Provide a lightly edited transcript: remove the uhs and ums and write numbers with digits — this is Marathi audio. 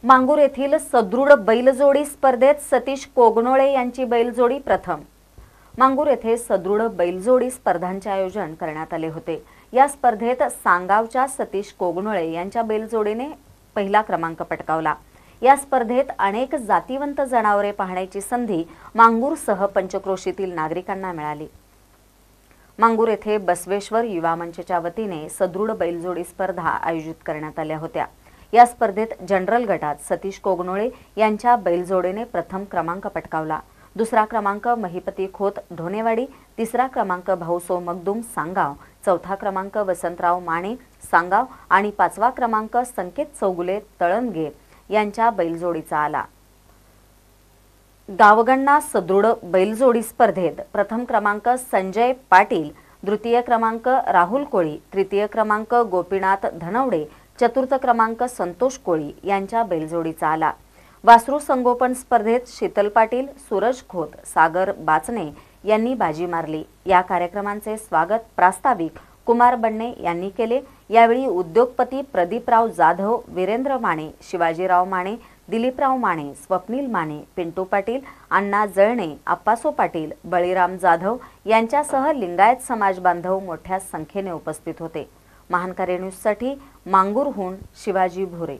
मांगूर येथील सदृढ बैलजोडी स्पर्धेत सतीश कोगनोळे यांची बैलजोडी प्रथम। मांगूर येथे सदृढ बैलजोडी स्पर्धांचे आयोजन करण्यात आले होते। या स्पर्धेत सांगावच्या सतीश कोगनोळे यांच्या बैलजोडीने पहिला क्रमांक पटकावला। या स्पर्धेत अनेक जातीवंत जनावरे पाहण्याची संधी मांगूरसह पंचक्रोशीतील नागरिकांना मिळाली। मांगूर येथे बसवेश्वर युवा मंचच्या वतीने सदृढ बैलजोडी स्पर्धा आयोजित करण्यात आल्या होत्या। या स्पर्धेत जनरल गटात सतीश कोगनोळे यांच्या बैलजोडीने प्रथम क्रमांक पटकावला। दुसरा क्रमांक महिपती खोत ढोनेवाडी, तिसरा क्रमांक भाऊसो मगदूम सांगाव, चौथा क्रमांक वसंतराव माने सांगाव आणि पाचवा क्रमांक संकेत चौगुले तळणगे यांच्या बैलजोडीचा आला। गावगणना सदृढ बैलजोडी स्पर्धेत प्रथम क्रमांक संजय पाटील, द्वितीय क्रमांक राहुल कोळी, तृतीय क्रमांक गोपीनाथ धनवडे, चतुर्थ क्रमांक संतोष कोळी यांच्या बैलजोडीचा आला। वासरू संगोपन स्पर्धेत शीतल पाटील, सूरज खोत, सागर बाचने यांनी बाजी मारली। या कार्यक्रमांचे स्वागत प्रास्ताविक कुमार बन्ने यांनी केले। यावेळी उद्योगपती प्रदीपराव जाधव, वीरेंद्र माने, शिवाजीराव माने, दिलीपराव माने, स्वप्नील माने, पिंटू पाटील, अण्णा जळणे, अप्पासो पाटील, बळीराम जाधव यांच्यासह लिंगायत समाज बांधव मोठ्या संख्येने उपस्थित होते। महानकारी न्यूजसाठी मांगूरहून शिवाजी भोरे।